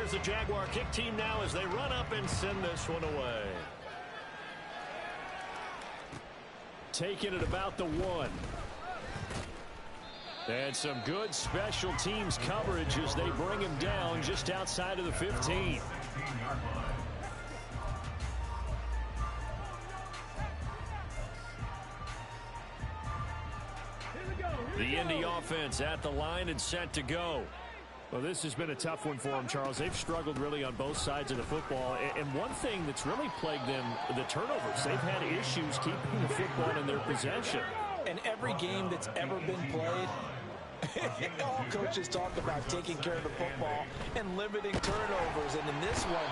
Here's the Jaguar kick team now as they run up and send this one away. Taking it about the 1. And some good special teams coverage as they bring him down just outside of the 15. The Indy offense at the line and set to go. Well, this has been a tough one for them, Charles. They've struggled really on both sides of the football. And one thing that's really plagued them, the turnovers. They've had issues keeping the football in their possession. And every game that's ever been played, all coaches talk about taking care of the football and limiting turnovers. And in this one,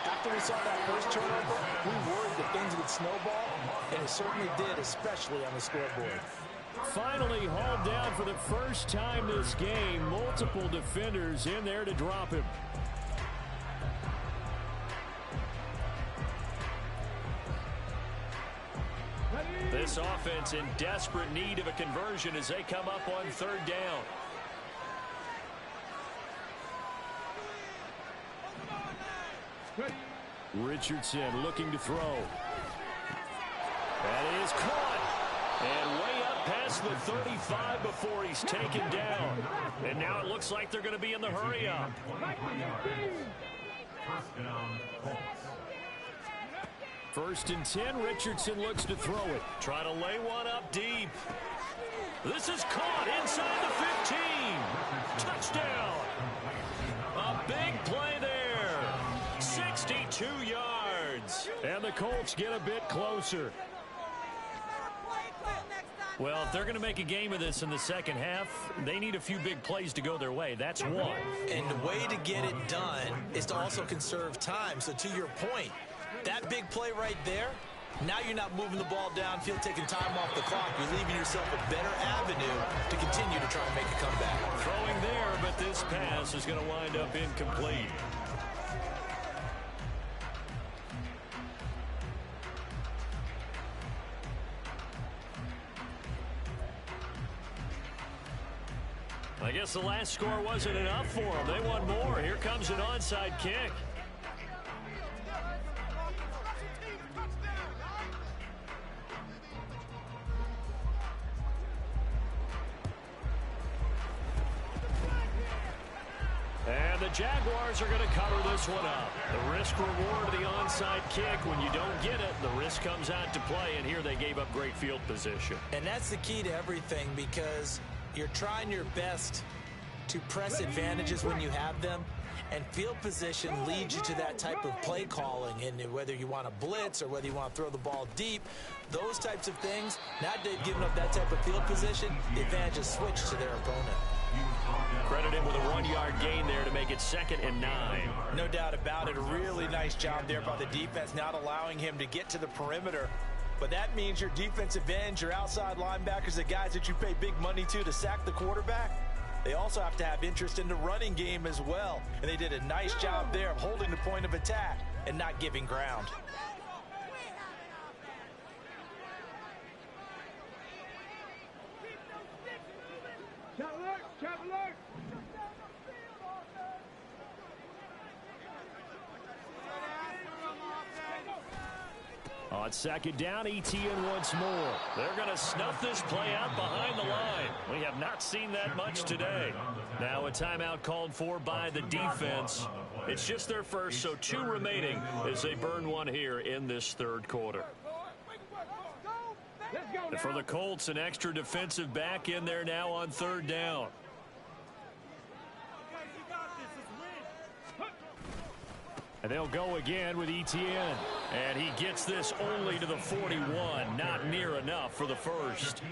after we saw that first turnover, we worried that things would snowball, and it certainly did, especially on the scoreboard. Finally hauled down for the first time this game. Multiple defenders in there to drop him. This offense in desperate need of a conversion as they come up on 3rd down. Richardson looking to throw. That is caught. And way up past the 35 before he's taken down. And now it looks like they're going to be in the hurry up. First and 10, Richardson looks to throw it. Try to lay one up deep. This is caught inside the 15. Touchdown. A big play there. 62 yards. And the Colts get a bit closer. Well, if they're going to make a game of this in the second half, they need a few big plays to go their way. That's one. And the way to get it done is to also conserve time. So to your point, that big play right there, now you're not moving the ball downfield, taking time off the clock. You're leaving yourself a better avenue to continue to try and make a comeback. Throwing there, but this pass is going to wind up incomplete. I guess the last score wasn't enough for them. They want more. Here comes an onside kick. And the Jaguars are going to cover this one up. The risk-reward of the onside kick. When you don't get it, the risk comes out to play, and here they gave up great field position. And that's the key to everything, because you're trying your best to press advantages when you have them, and field position leads you to that type of play calling. And whether you want to blitz or whether you want to throw the ball deep, those types of things, now they've given up that type of field position, the advantage is switched to their opponent. Credit him with a 1-yard gain there to make it 2nd and 9. No doubt about it. A really nice job there by the defense, not allowing him to get to the perimeter. But that means your defensive ends, your outside linebackers, the guys that you pay big money to sack the quarterback, they also have to have interest in the running game as well. And they did a nice job there of holding the point of attack and not giving ground. On 2nd down, ETN once more. They're going to snuff this play out behind the line. We have not seen that much today. Now a timeout called for by the defense. It's just their first, so 2 remaining as they burn one here in this 3rd quarter. And for the Colts, an extra defensive back in there now on 3rd down. And they'll go again with ETN. And he gets this only to the 41. Not near enough for the first.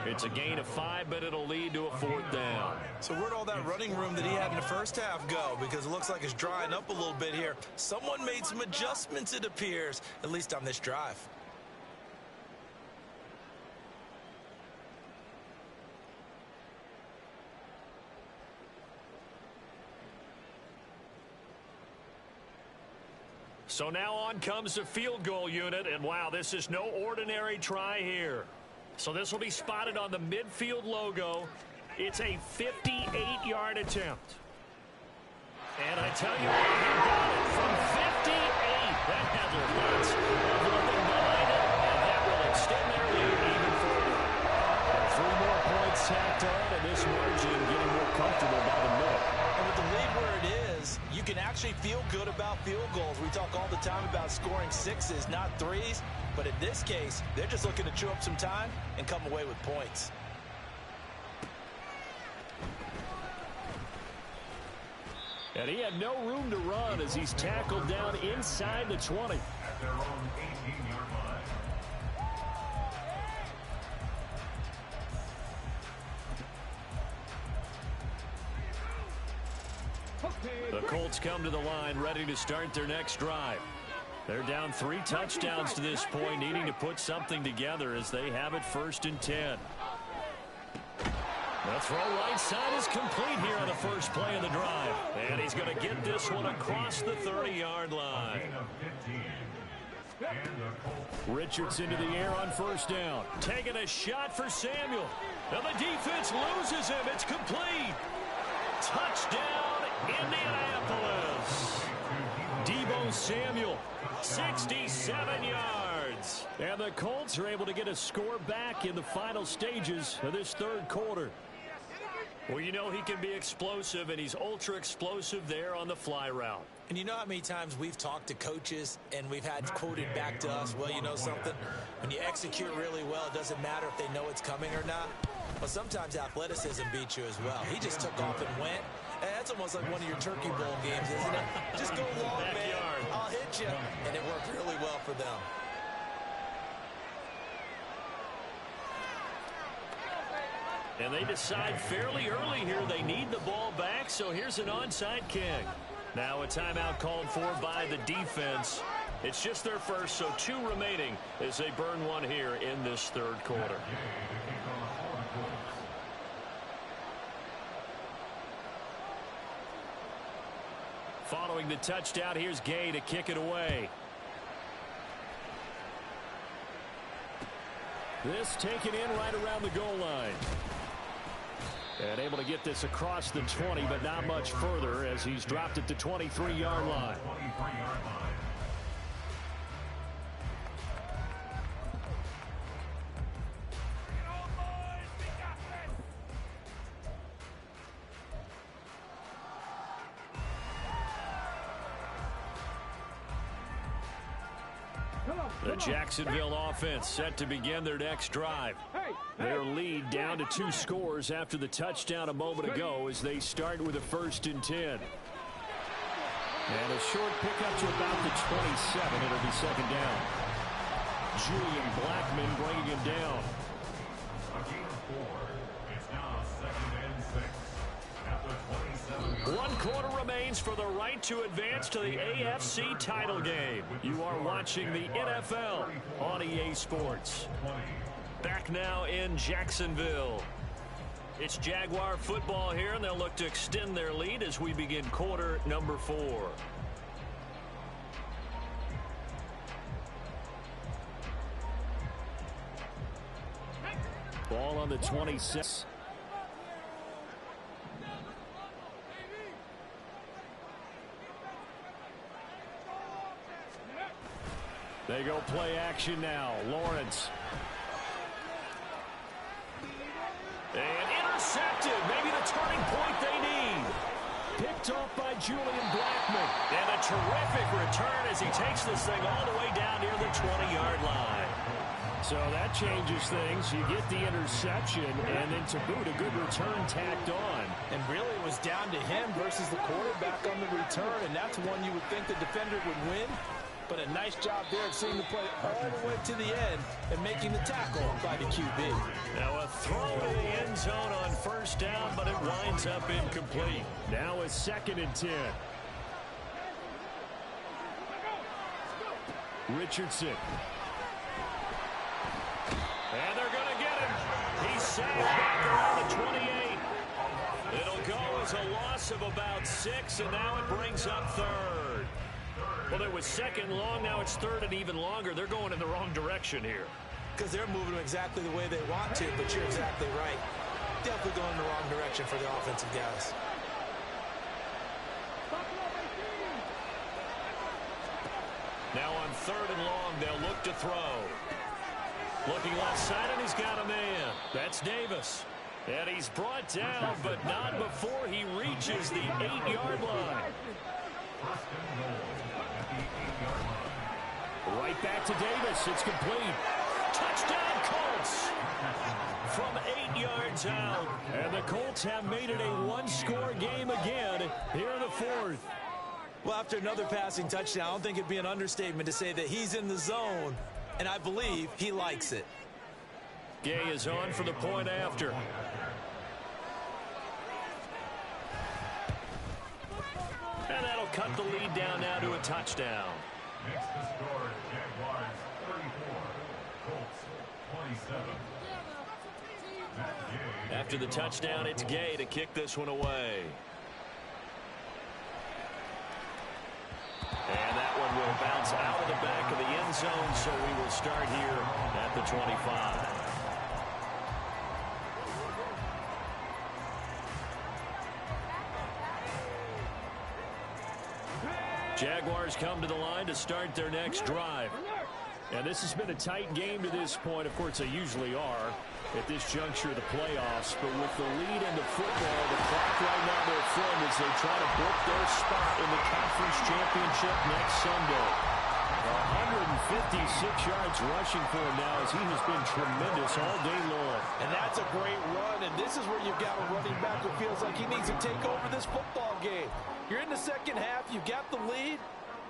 It's a gain of 5, but it'll lead to a 4th down. So where'd all that running room that he had in the first half go? Because it looks like it's drying up a little bit here. Someone made some adjustments, it appears, at least on this drive. So now on comes the field goal unit, and wow, this is no ordinary try here. So this will be spotted on the midfield logo. It's a 58-yard attempt. And I tell you what, he got it from 58. That had lots of living behind it, and that will extend their lead even further. And 3 more points tacked on, and this margin getting more comfortable by the middle. And with the lead where it is, you can actually feel good about field goals. We talk all the time about scoring 6s, not 3s. But in this case, they're just looking to chew up some time and come away with points. And he had no room to run as he's tackled down inside the 20. At their own 18-yard line. The Colts come to the line ready to start their next drive. They're down 3 touchdowns to this point, needing to put something together as they have it 1st and 10. The throw right side is complete here on the first play of the drive. And he's going to get this one across the 30-yard line. Richardson to the air on 1st down. Taking a shot for Samuel. Now the defense loses him. It's complete. Touchdown, Indianapolis. Deebo Samuel, 67 yards. And the Colts are able to get a score back in the final stages of this 3rd quarter. Well, you know he can be explosive, and he's ultra-explosive there on the fly route. And you know how many times we've talked to coaches and we've had quoted back to us, well, you know something? When you execute really well, it doesn't matter if they know it's coming or not. But sometimes athleticism beats you as well. He just took off and went. And that's almost like one of your Turkey Bowl games, isn't it? Just go long, man. I'll hit you. And it worked really well for them. And they decide fairly early here they need the ball back, so here's an onside kick. Now a timeout called for by the defense. It's just their first, so 2 remaining as they burn one here in this 3rd quarter. Following the touchdown, here's Gay to kick it away. This taken in right around the goal line. And able to get this across the 20, but not much further as he's dropped at the 23-yard line. The Jacksonville offense set to begin their next drive. Their lead down to 2 scores after the touchdown a moment ago as they start with a 1st and 10. And a short pickup to about the 27. It'll be 2nd down. Julian Blackman bringing him down. It's now 2nd and 6. At the 27. 1 quarter remains for the right to advance to the AFC title game. You are watching the NFL on EA Sports. Back now in Jacksonville. It's Jaguar football here, and they'll look to extend their lead as we begin quarter number 4. Ball on the 26. They go play action now. Lawrence. And intercepted. Maybe the turning point they need. Picked off by Julian Blackman. And a terrific return as he takes this thing all the way down near the 20-yard line. So that changes things. You get the interception, and then to boot, a good return tacked on. And really it was down to him versus the quarterback on the return, and that's one you would think the defender would win. But a nice job there of seeing the play all the way to the end and making the tackle by the QB. Now a throw to the end zone on 1st down, but it winds up incomplete. Now a 2nd and 10. Richardson. And they're going to get him. He's sacked back around the 28. It'll go as a loss of about 6, and now it brings up 3rd. Well, it was 2nd long. Now it's 3rd and even longer. They're going in the wrong direction here. Because they're moving exactly the way they want to, but you're exactly right. Definitely going in the wrong direction for the offensive guys. Now on 3rd and long, they'll look to throw. Looking left side, and he's got a man. That's Davis. And he's brought down, but not before he reaches the 8-yard line. Right back to Davis. It's complete. Touchdown, Colts. From 8 yards out. And the Colts have made it a one-score game again here in the 4th. Well, after another passing touchdown, I don't think it'd be an understatement to say that he's in the zone, and I believe he likes it. Gay is on for the point after. And that'll cut the lead down now to a touchdown. Next to score, Jaguars 34, Colts 27. After the touchdown, it's Gay to kick this one away. And that one will bounce out of the back of the end zone, so we will start here at the 25. Jaguars come to the line to start their next drive. And this has been a tight game to this point. Of course, they usually are at this juncture of the playoffs. But with the lead in the football, the clock right now their friend as they try to book their spot in the conference championship next Sunday. 156 yards rushing for him now as he has been tremendous all day long. And that's a great run, and this is where you've got a running back who feels like he needs to take over this football game. You're in the second half, you got the lead,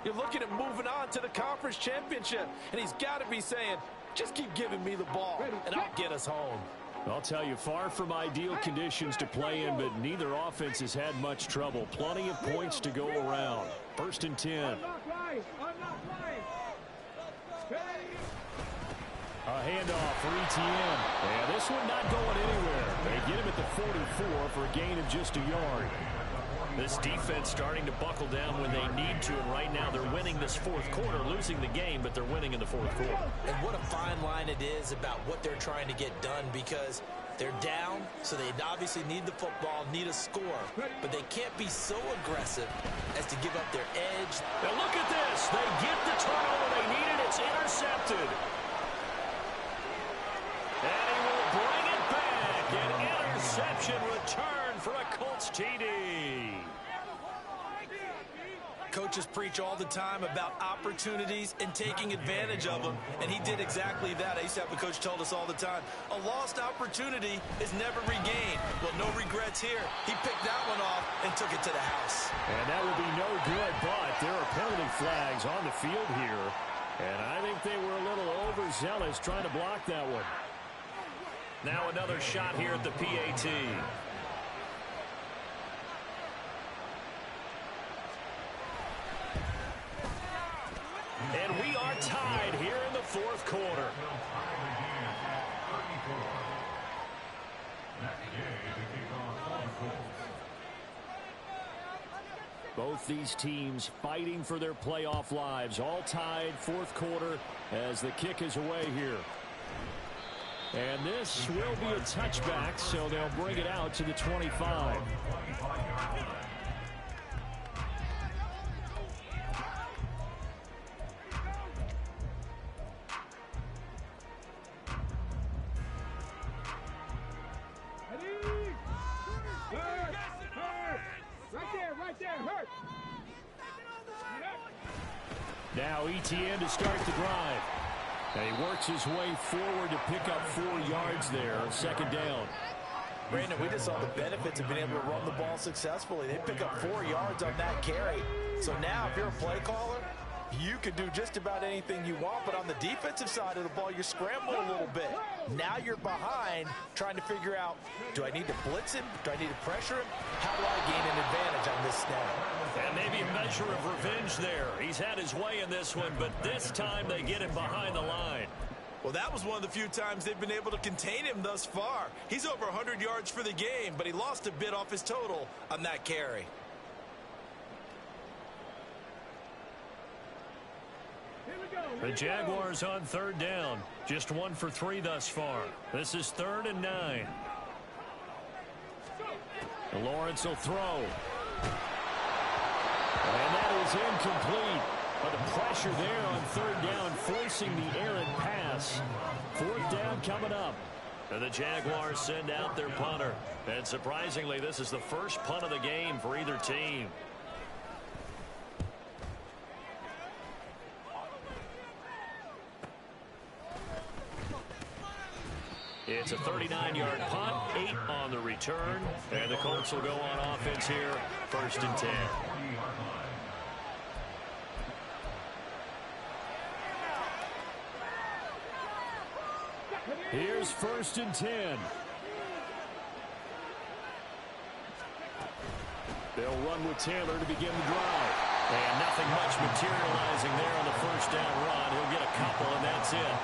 you're looking at moving on to the conference championship, and he's got to be saying, just keep giving me the ball, and I'll get us home. I'll tell you, far from ideal conditions to play in, but neither offense has had much trouble. Plenty of points to go around. 1st and 10. A handoff for ETN. And this one not going anywhere. They get him at the 44 for a gain of just a yard. This defense starting to buckle down when they need to, and right now they're winning this 4th quarter, losing the game, but they're winning in the 4th quarter. And what a fine line it is about what they're trying to get done, because they're down, so they obviously need the football, need a score, but they can't be so aggressive as to give up their edge. Now look at this. They get the turnover they needed. It's intercepted. And he will bring it back. An interception return for a Colts TD. Coaches preach all the time about opportunities and taking advantage of them, and he did exactly that. I used to have a coach told us all the time, a lost opportunity is never regained. Well, no regrets here. He picked that one off and took it to the house. And that will be no good, but there are penalty flags on the field here, and I think they were a little overzealous trying to block that one. Now another shot here at the PAT. And we are tied here in the 4th quarter. Both these teams fighting for their playoff lives. All tied, 4th quarter as the kick is away here. And this will be a touchback, so they'll bring it out to the 25. Now ETN to start the drive. And he works his way forward to pick up 4 yards there on 2nd down. Brandon, we just saw the benefits of being able to run the ball successfully. They pick up 4 yards on that carry. So now if you're a play caller, you can do just about anything you want, but on the defensive side of the ball, you're scrambling a little bit. Now you're behind trying to figure out, do I need to blitz him? Do I need to pressure him? How do I gain an advantage on this snap? And maybe a measure of revenge there. He's had his way in this one, but this time they get him behind the line. Well, that was one of the few times they've been able to contain him thus far. He's over 100 yards for the game, but he lost a bit off his total on that carry. The Jaguars on 3rd down. Just 1 for 3 thus far. This is 3rd and 9. Lawrence will throw. And that is incomplete. But the pressure there on third down, forcing the errant pass. Fourth down coming up. And the Jaguars send out their punter. And surprisingly, this is the first punt of the game for either team. It's a 39-yard punt, 8 on the return. And the Colts will go on offense here, 1st and 10. Here's 1st and 10. They'll run with Taylor to begin the drive. And nothing much materializing there on the first down run. He'll get a couple, and that's it.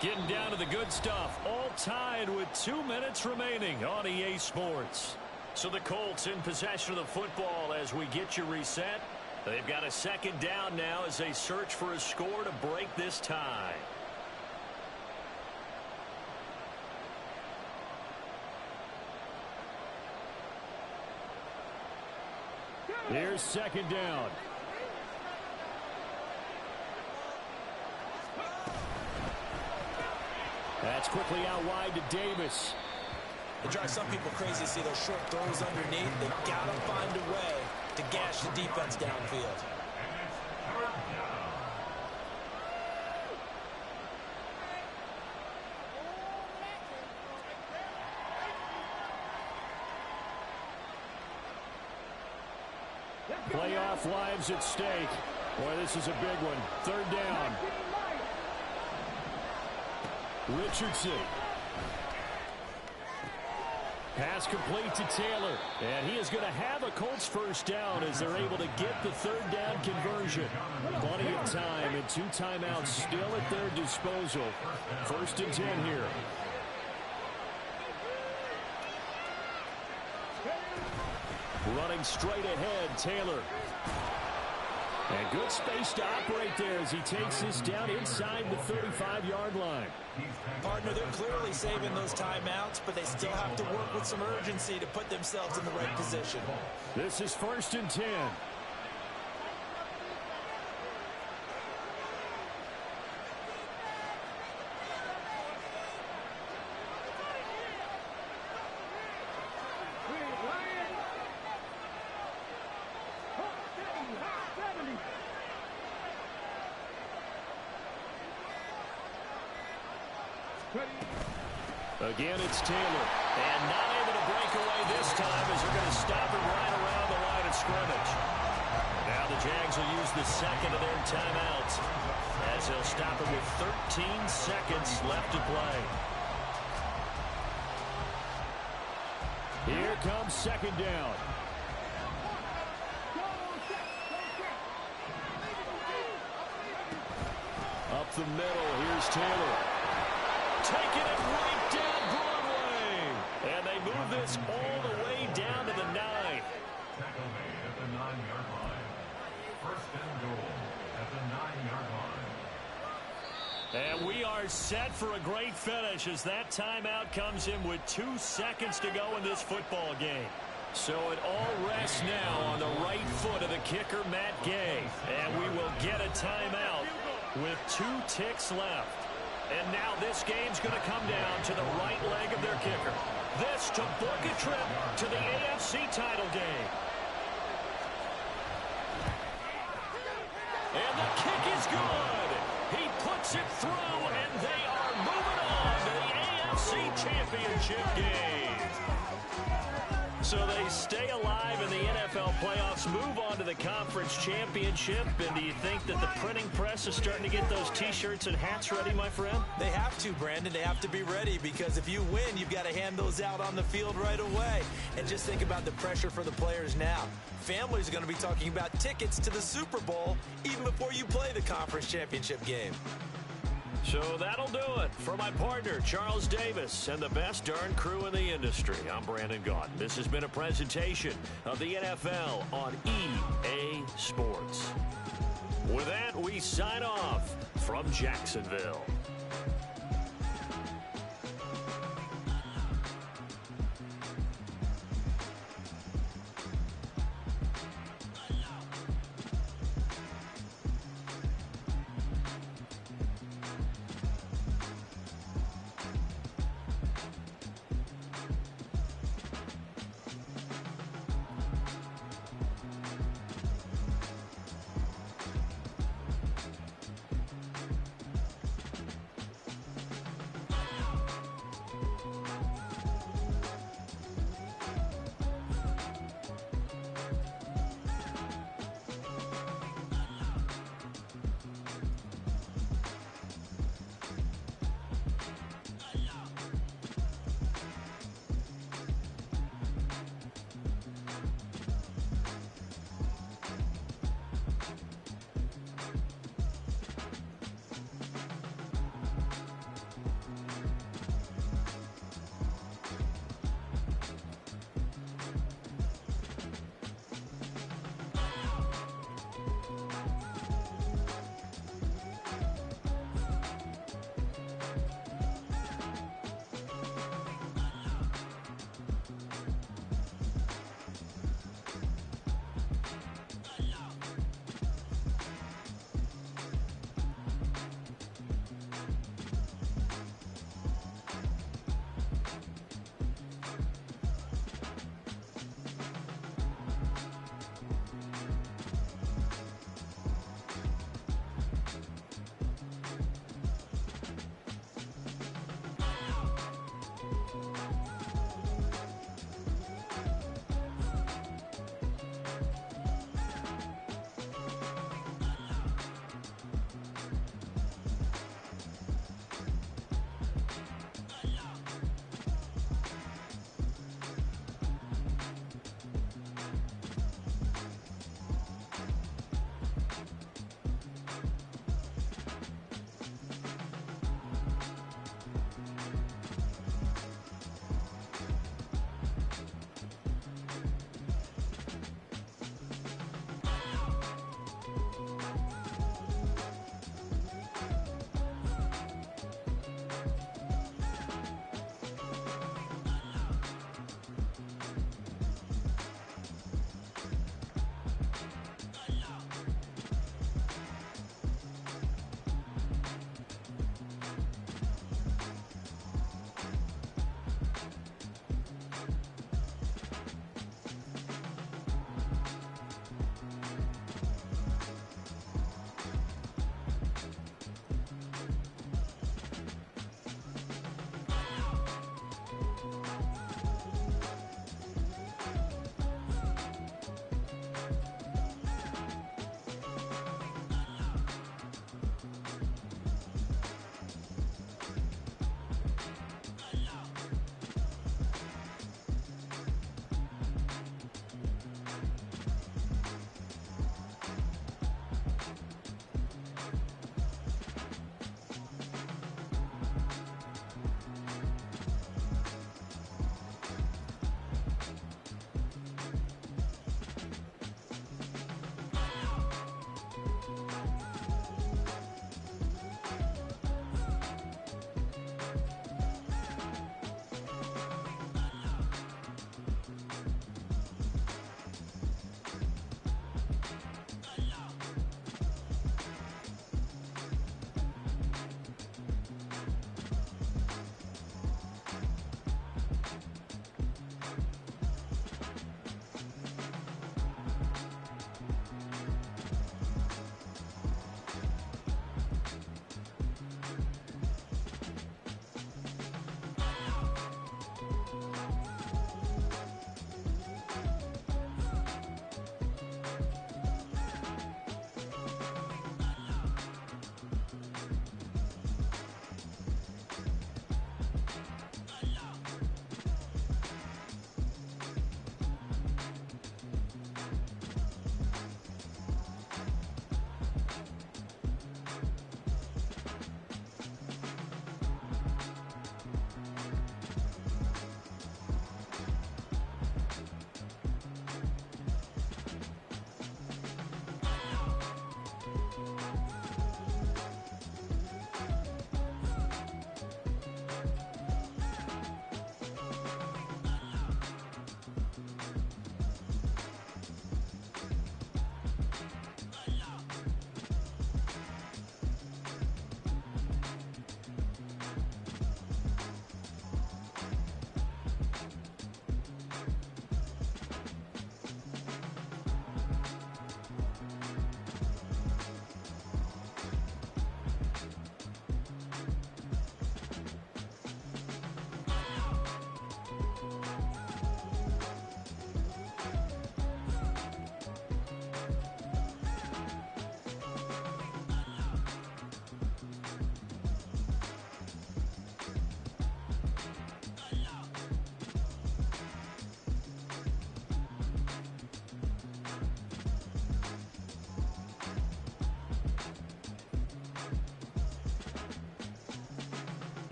Getting down to the good stuff. All tied with 2 minutes remaining on EA Sports. So the Colts in possession of the football as we get you reset. They've got a second down now as they search for a score to break this tie. Here's second down. That's quickly out wide to Davis. It drives some people crazy to see those short throws underneath. They've got to find a way to gash the defense downfield. Playoff lives at stake. Boy, this is a big one. Third down. Richardson. Pass complete to Taylor. And he is going to have a Colts first down as they're able to get the third down conversion. Plenty of time and 2 timeouts still at their disposal. 1st and 10 here. Running straight ahead, Taylor. And good space to operate there as he takes this down inside the 35-yard line. Partner, they're clearly saving those timeouts, but they still have to work with some urgency to put themselves in the right position. This is 1st and 10. Again, it's Taylor. And not able to break away this time as they're going to stop him right around the line of scrimmage. Now the Jags will use the second of their timeouts as they'll stop him with 13 seconds left to play. Here comes second down. Up the middle, here's Taylor. Taking it right down Broadway. And they move this all the way down to the 9. Tackle made at the 9-yard line. 1st and goal at the 9-yard line. And we are set for a great finish as that timeout comes in with 2 seconds to go in this football game. So it all rests now on the right foot of the kicker, Matt Gay. And we will get a timeout with 2 ticks left. And now this game's going to come down to the right leg of their kicker. This to book a trip to the AFC title game. And the kick is good. He puts it through, and they are moving on to the AFC Championship game. So they stay alive in the NFL playoffs, move on to the conference championship. And do you think that the printing press is starting to get those T-shirts and hats ready, my friend? They have to, Brandon. They have to be ready because if you win, you've got to hand those out on the field right away. And just think about the pressure for the players now. Families are going to be talking about tickets to the Super Bowl even before you play the conference championship game. So that'll do it for my partner, Charles Davis, and the best darn crew in the industry. I'm Brandon Gaudin. This has been a presentation of the NFL on EA Sports. With that, we sign off from Jacksonville.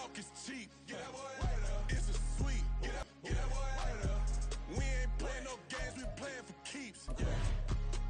talk is cheap. Get that boy right up. It's a sweep. Get that boy right up. We ain't playing no games, we playing for keeps. Yeah.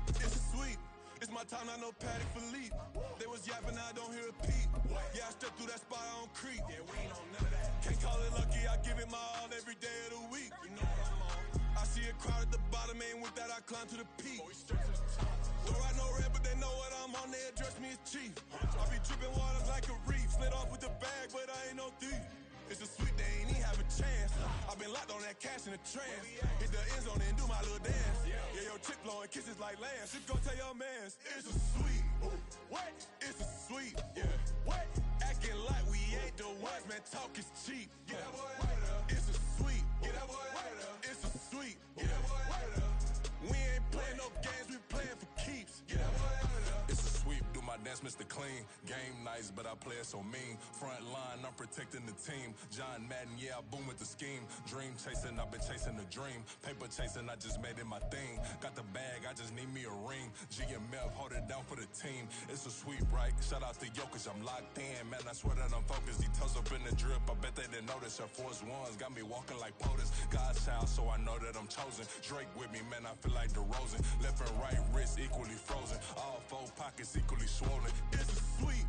It's a sweep. It's my time, I know Patty Philippe. They was yapping, I don't hear a peep. Yeah, I stepped through that spot, I don't creep. Yeah, we ain't on none of that. Can't call it lucky, I give it my all every day of the week. You know what I'm on. I see a crowd at the bottom, and with that I climb to the peak. Don't ride no red, but they know what I'm on, they address me as chief. I be dripping waters like a reef. Slid off with the bag, but I ain't no thief. It's a sweet, they ain't even have a chance. I've been locked on that cash in a trance. Hit the end zone and do my little dance. Yeah, your chick blowing kisses like lambs. Just go tell your mans. It's a sweet. What? It's a sweet. Yeah. What? Acting like we ain't the ones, man. Talk is cheap. Get that boy right up. It's a sweet. Get that boy right up. It's a sweet. Get that boy right up. We ain't playing no games, we playing for keeps. Get that boy right up. It's a sweep, do my dance, Mr. Clean. Game nice, but I play it so mean. Front line, I'm protecting the team. John Madden, yeah, I boom with the scheme. Dream chasing, I've been chasing the dream. Paper chasing, I just made it my thing. Got the bag, I just need me a ring. GMF, hold it down for the team. It's a sweep, right? Shout out to Jokic, I'm locked in. Man, I swear that I'm focused. He toes up in the drip, I bet they didn't notice. Air Force Ones got me walking like POTUS. God's child, so I know that I'm chosen. Drake with me, man, I feel like DeRozan. Left and right wrist equally frozen. All four pockets equally swollen. It's a sweep.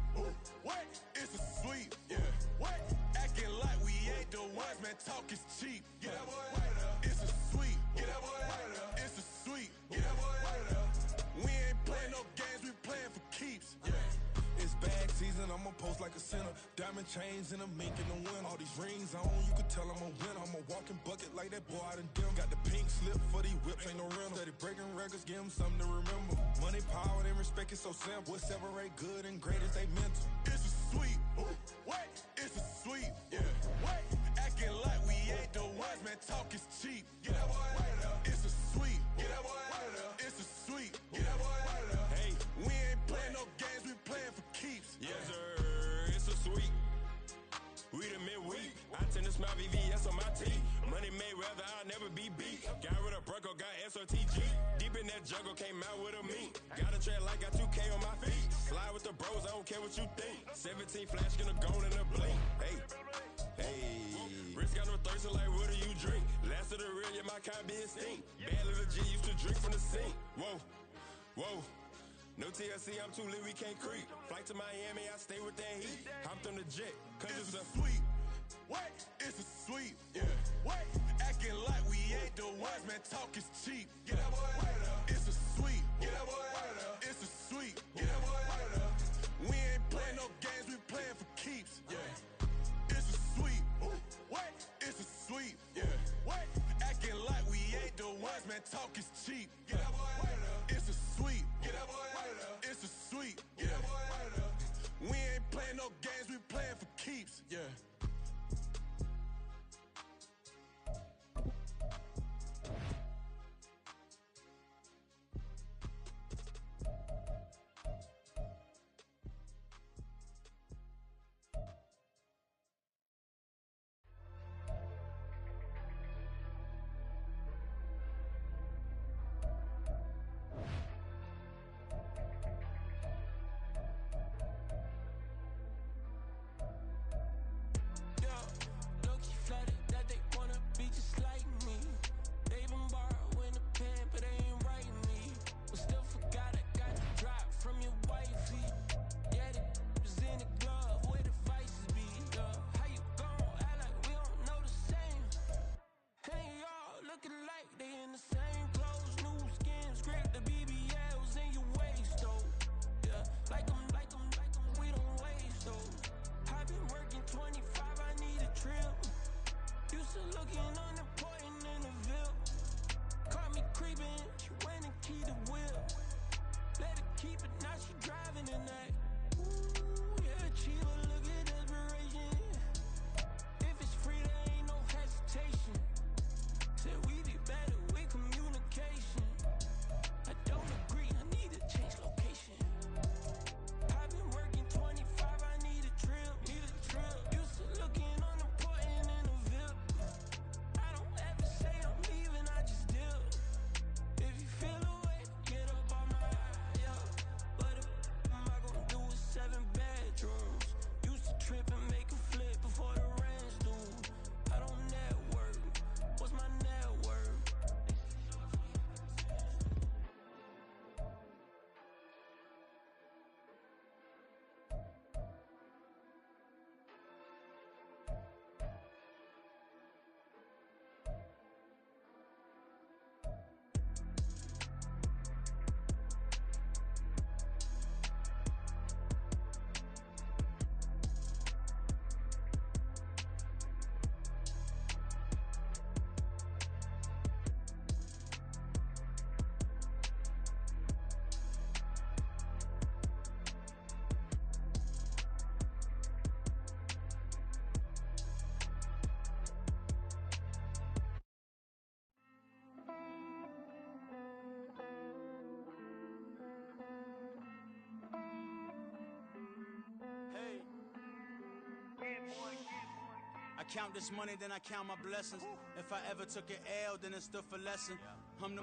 What? It's a sweep. Yeah. What? Acting like we ain't the ones, man. Talk is cheap. Get that boy right up. It's a sweep. Get that boy right up. It's a sweep. Get that boy right up. We ain't playing no games, we playing for keeps. Yeah. It's bag season, I'ma post like a sinner. Diamond chains and a mink in the wind. All these rings on, you can tell I'm a winner. I'm a walking bucket like that boy out in dim. Got the pink slip for these whips, ain't no rental. Steady breaking records, give them something to remember. Money, power, and respect is so simple. What separate good and great is they mental. It's a sweep. What? It's a sweep. Yeah. What? Acting like we ain't the ones, man. Talk is cheap. Get that boy right up. It's a sweep. Get that boy right up. It's a sweep. Get that boy right up. Hey, we ain't playing no games, we playing for keeps. Yes, sir. It's a sweep. We the midweek. I tend to smile VVS on my teeth. Money made rather I'll never be beat. Got rid of Bronco, got SOTG. Deep in that jungle, came out with a meat. Got a trail like got 2K on my feet. Slide with the bros, I don't care what you think. 17 flash, gonna go in the blink. Hey, hey. Wrist got no thirst, like what do you drink? Last of the real, yeah, my kind be extinct. Bad little G used to drink from the sink. Whoa, whoa. No TLC, I'm too lit, we can't creep. Flight to Miami, I stay with that heat. Hopped on the jet, cause It's it's a sweep. What? It's a sweep. Yeah. What? Acting like we ain't the ones, man. Talk is cheap. Get that boy right up. It's a sweep. Get that boy right up. It's a sweep. Get that boy right up. We ain't playing no games, we playing for keeps. Yeah. It's a sweep. What? It's a sweep. Yeah. What? Acting like we ain't the ones, man. Talk is cheap. Get that boy right up. It's a sweep. Get that boy right up. It's a sweep. Get that boy right up. We ain't playing no games, we playing for keeps. Yeah. count this money, then I count my blessings. If I ever took an L, then it stood for lesson. I'm the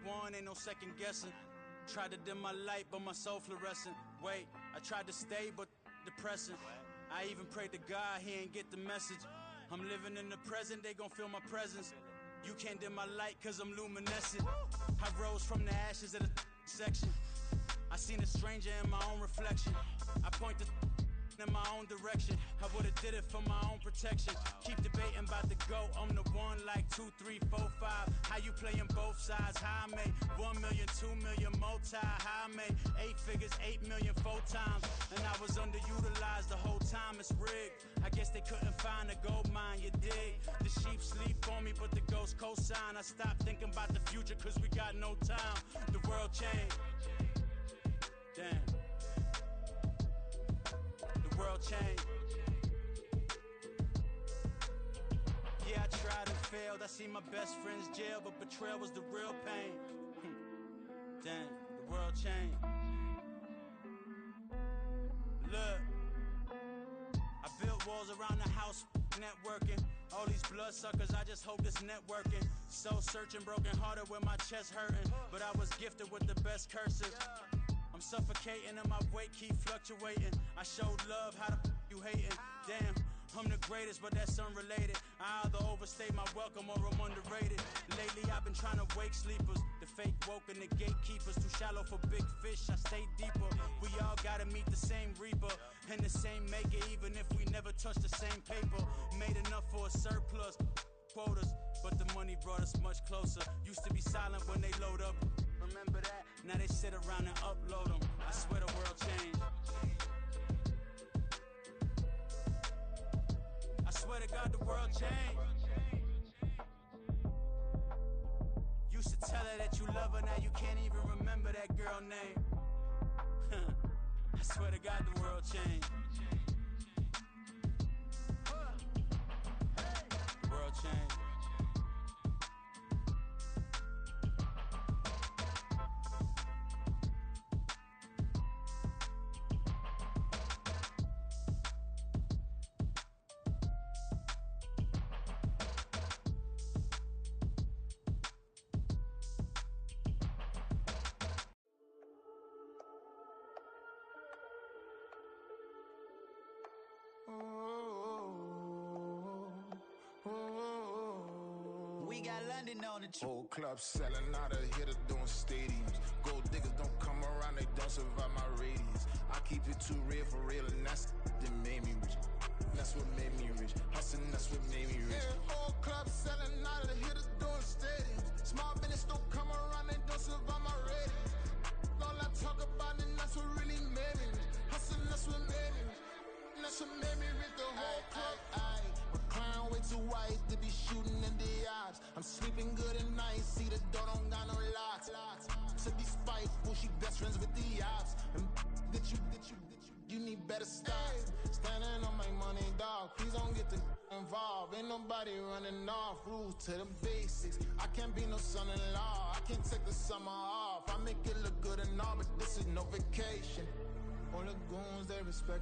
one, ain't no second guessing. Tried to dim my light, but my soul fluorescent. Wait, I tried to stay, but depressing. I even prayed to God, he ain't get the message. I'm living in the present, they gon' feel my presence. You can't dim my light, cause I'm luminescent. I rose from the ashes of the section. I seen a stranger in my own reflection. I point the in my own direction. I would've did it for my own protection. Keep debating about the GOAT. I'm the one like 2, 3, 4, 5. How you playing both sides? How I made 1 million, 2 million, multi. How I made 8 figures, 8 million, 4 times. And I was underutilized the whole time. It's rigged. I guess they couldn't find a gold mine, you dig? The sheep sleep on me, but the ghost cosign. I stopped thinking about the future, cause we got no time. The world changed. Damn. The world changed. Yeah, I tried and failed. I seen my best friends jail, but betrayal was the real pain. Damn, the world changed. Look, I built walls around the house, networking. All these bloodsuckers, I just hope this networking. Soul searching, broken hearted with my chest hurting. But I was gifted with the best cursive. I'm suffocating and my weight keep fluctuating. I showed love, how the you hating? Damn, I'm the greatest, but that's unrelated. I either overstay my welcome or I'm underrated. Lately I've been trying to wake sleepers. The fake woke and the gatekeepers. Too shallow for big fish, I stay deeper. We all gotta meet the same reaper and the same maker, even if we never touch the same paper. Made enough for a surplus quotas, but the money brought us much closer. Used to be silent when they load up. Remember that? Now they sit around and upload them. I swear the world changed. I swear to God the world changed. Used to tell her that you love her, now you can't even remember that girl name. I swear to God the world changed. The world changed. Whole club selling out of hitter doing stadiums. Gold diggers don't come around, they don't survive my radius. I keep it too real for real, and that's that made me rich. That's what made me rich. Hustling, that's what made me rich. Yeah, whole club selling out of the hitters doing stadiums. Small business don't come around, they don't survive my radius. All I talk about, and that's what really made me rich. Hustling, that's what made me rich. That's what made me rich. The whole club. Way too white to be shooting in the odds. I'm sleeping good at night, see the door don't got no locks. To be spiteful, she best friends with the ops. And you need better stop. Standing on my money, dog. Please don't get involved. Ain't nobody running off. Rules to the basics. I can't be no son-in-law. I can't take the summer off. I make it look good and all, but this is no vacation. All the goons, they respect